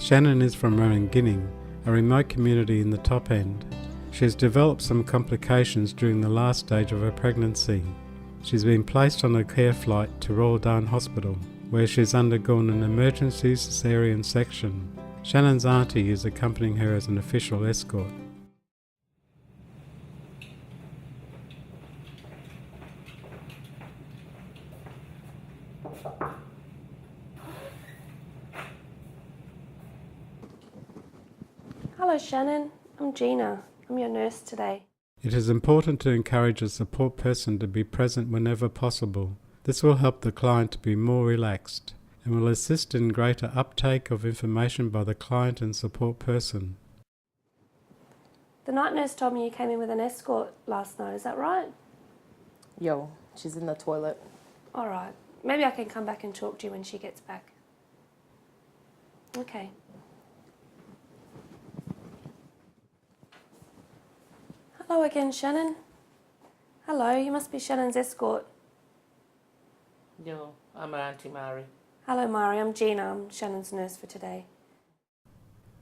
Shannon is from Ringinning, a remote community in the top end. She has developed some complications during the last stage of her pregnancy. She's been placed on a care flight to Royal Darn Hospital, where she's undergone an emergency caesarean section. Shannon's auntie is accompanying her as an official escort. Hello Shannon, I'm Gina. I'm your nurse today. It is important to encourage a support person to be present whenever possible. This will help the client to be more relaxed and will assist in greater uptake of information by the client and support person. The night nurse told me you came in with an escort last night, is that right? Yo, she's in the toilet. Alright, maybe I can come back and talk to you when she gets back. Okay. Hello again, Shannon. Hello, you must be Shannon's escort. No, I'm Auntie Mary. Hello, Mari. I'm Gina. I'm Shannon's nurse for today.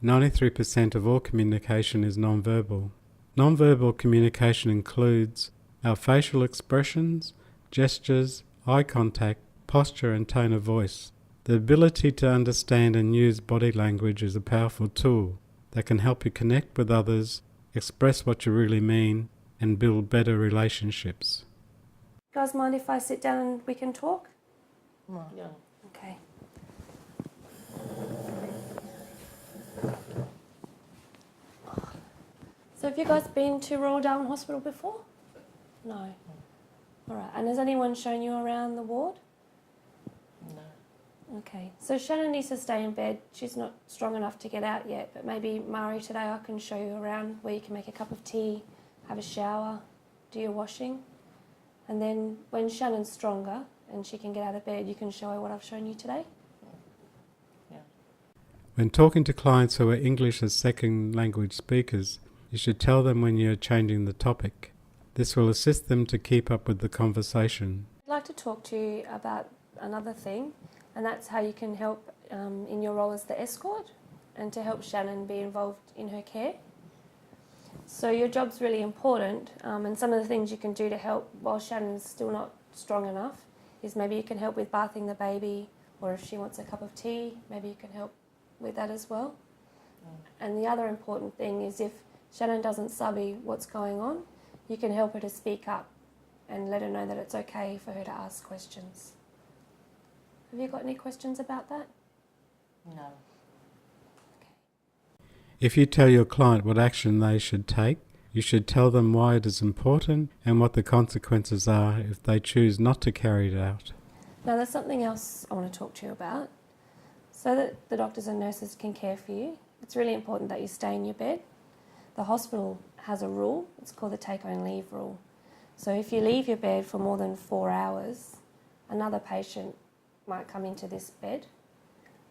93% of all communication is non-verbal. Non-verbal communication includes our facial expressions, gestures, eye contact, posture and tone of voice. The ability to understand and use body language is a powerful tool that can help you connect with others, express what you really mean, and build better relationships. You guys mind if I sit down and we can talk? Yeah. Okay. So have you guys been to Royal Darwin Hospital before? No. Alright, and has anyone shown you around the ward? No. Okay, so Shannon needs to stay in bed. She's not strong enough to get out yet, but maybe Mari today I can show you around where you can make a cup of tea, have a shower, do your washing, and then when Shannon's stronger and she can get out of bed, you can show her what I've shown you today. Yeah. When talking to clients who are English as second language speakers, you should tell them when you're changing the topic. This will assist them to keep up with the conversation. I'd like to talk to you about another thing, and that's how you can help in your role as the escort and to help Shannon be involved in her care. So your job's really important, and some of the things you can do to help while Shannon's still not strong enough is maybe you can help with bathing the baby, or if she wants a cup of tea, maybe you can help with that as well. And the other important thing is if Shannon doesn't subby what's going on, you can help her to speak up and let her know that it's okay for her to ask questions. Have you got any questions about that? No. Okay. If you tell your client what action they should take, you should tell them why it is important and what the consequences are if they choose not to carry it out. Now there's something else I want to talk to you about. So that the doctors and nurses can care for you, it's really important that you stay in your bed. The hospital has a rule, it's called the take-home-leave rule. So if you leave your bed for more than 4 hours, another patient might come into this bed.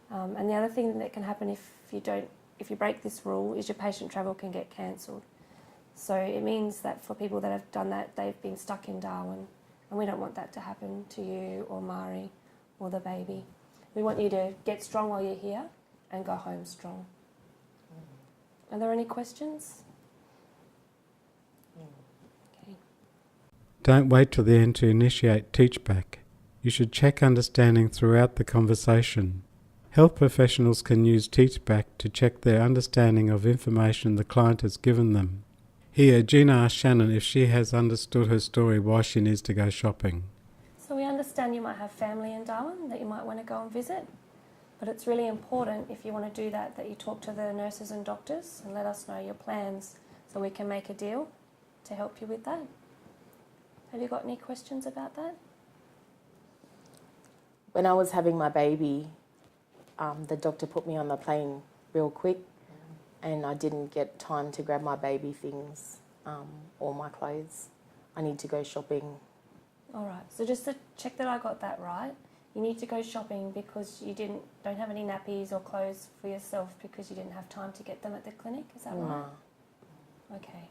And the other thing that can happen if you break this rule is your patient travel can get cancelled. So it means that for people that have done that, they've been stuck in Darwin, and we don't want that to happen to you or Mari or the baby. We want you to get strong while you're here and go home strong. Are there any questions? Okay. Don't wait till the end to initiate Teachback. You should check understanding throughout the conversation. Health professionals can use Teachback to check their understanding of information the client has given them. Here, Gina asked Shannon if she has understood her story why she needs to go shopping. So we understand you might have family in Darwin that you might want to go and visit, but it's really important if you want to do that you talk to the nurses and doctors and let us know your plans so we can make a deal to help you with that. Have you got any questions about that? When I was having my baby, the doctor put me on the plane real quick and I didn't get time to grab my baby things or my clothes. I need to go shopping. All right, so just to check that I got that right, you need to go shopping because you don't have any nappies or clothes for yourself because you didn't have time to get them at the clinic, is that right? No. Okay.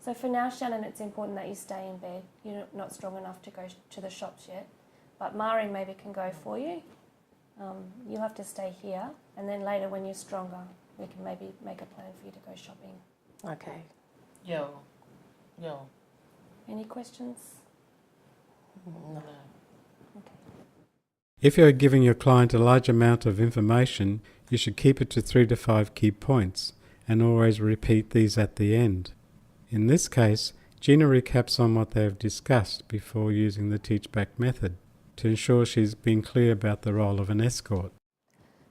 So for now, Shannon, it's important that you stay in bed. You're not strong enough to go to the shops yet, but Mari maybe can go for you. You'll have to stay here, and then later when you're stronger, we can maybe make a plan for you to go shopping. Okay. Yo. Any questions? No. Okay. If you are giving your client a large amount of information, you should keep it to 3 to 5 key points and always repeat these at the end. In this case, Gina recaps on what they have discussed before using the Teachback method to ensure she's been clear about the role of an escort.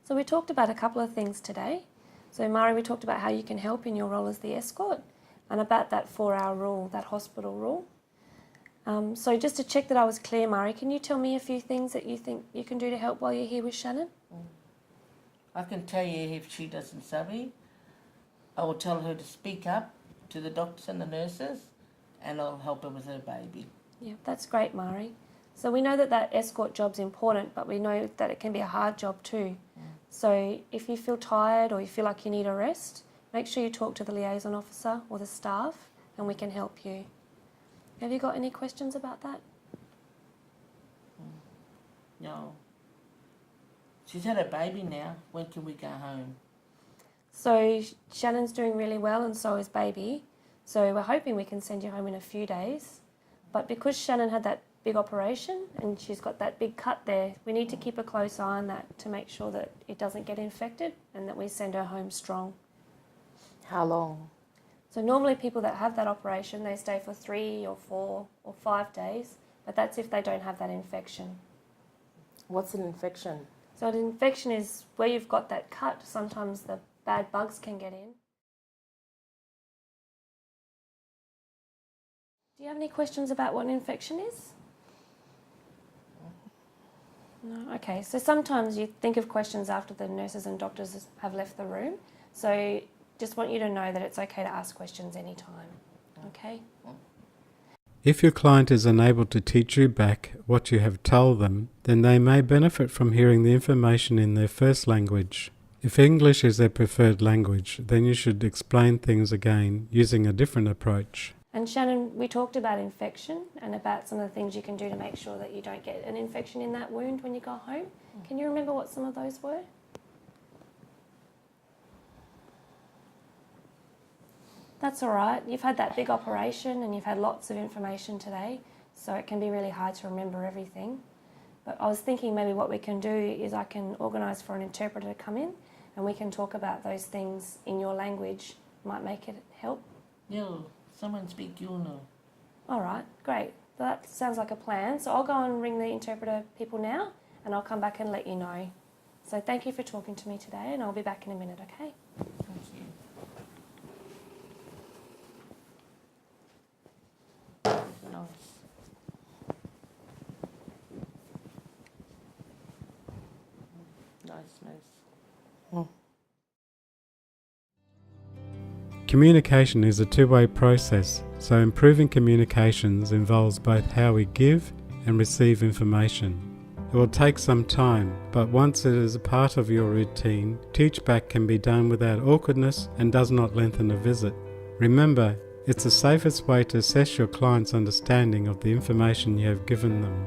So we talked about a couple of things today. So Mari, we talked about how you can help in your role as the escort and about that 4-hour rule, that hospital rule. So just to check that I was clear, Mari, can you tell me a few things that you think you can do to help while you're here with Shannon? I can tell you if she doesn't sorry, I will tell her to speak up to the doctors and the nurses, and I'll help her with her baby. Yeah, that's great, Mari. So we know that that escort job's important, but we know that it can be a hard job too. So if you feel tired or you feel like you need a rest, make sure you talk to the liaison officer or the staff and we can help you. Have you got any questions about that? No. She's had a baby now. When can we go home? So Shannon's doing really well and so is baby. So we're hoping we can send you home in a few days. But because Shannon had that big operation and she's got that big cut there, we need to keep a close eye on that to make sure that it doesn't get infected and that we send her home strong. How long? So normally people that have that operation, they stay for 3 or 4 or 5 days, but that's if they don't have that infection. What's an infection? So an infection is where you've got that cut, sometimes the bad bugs can get in. Do you have any questions about what an infection is? No? Okay, so sometimes you think of questions after the nurses and doctors have left the room. So just want you to know that it's okay to ask questions anytime, okay? If your client is unable to teach you back what you have told them, then they may benefit from hearing the information in their first language. If English is their preferred language, then you should explain things again using a different approach. And Shannon, we talked about infection and about some of the things you can do to make sure that you don't get an infection in that wound when you go home. Can you remember what some of those were? That's all right. You've had that big operation and you've had lots of information today, so it can be really hard to remember everything. But I was thinking maybe what we can do is I can organise for an interpreter to come in and we can talk about those things in your language. Might make it help. No, someone speak Yulno. All right, great. That sounds like a plan. So I'll go and ring the interpreter people now and I'll come back and let you know. So thank you for talking to me today and I'll be back in a minute, okay? Thank you. Nice. Nice. Communication is a two-way process, so improving communications involves both how we give and receive information. It will take some time, but once it is a part of your routine, Teachback can be done without awkwardness and does not lengthen a visit. Remember, it's the safest way to assess your client's understanding of the information you have given them.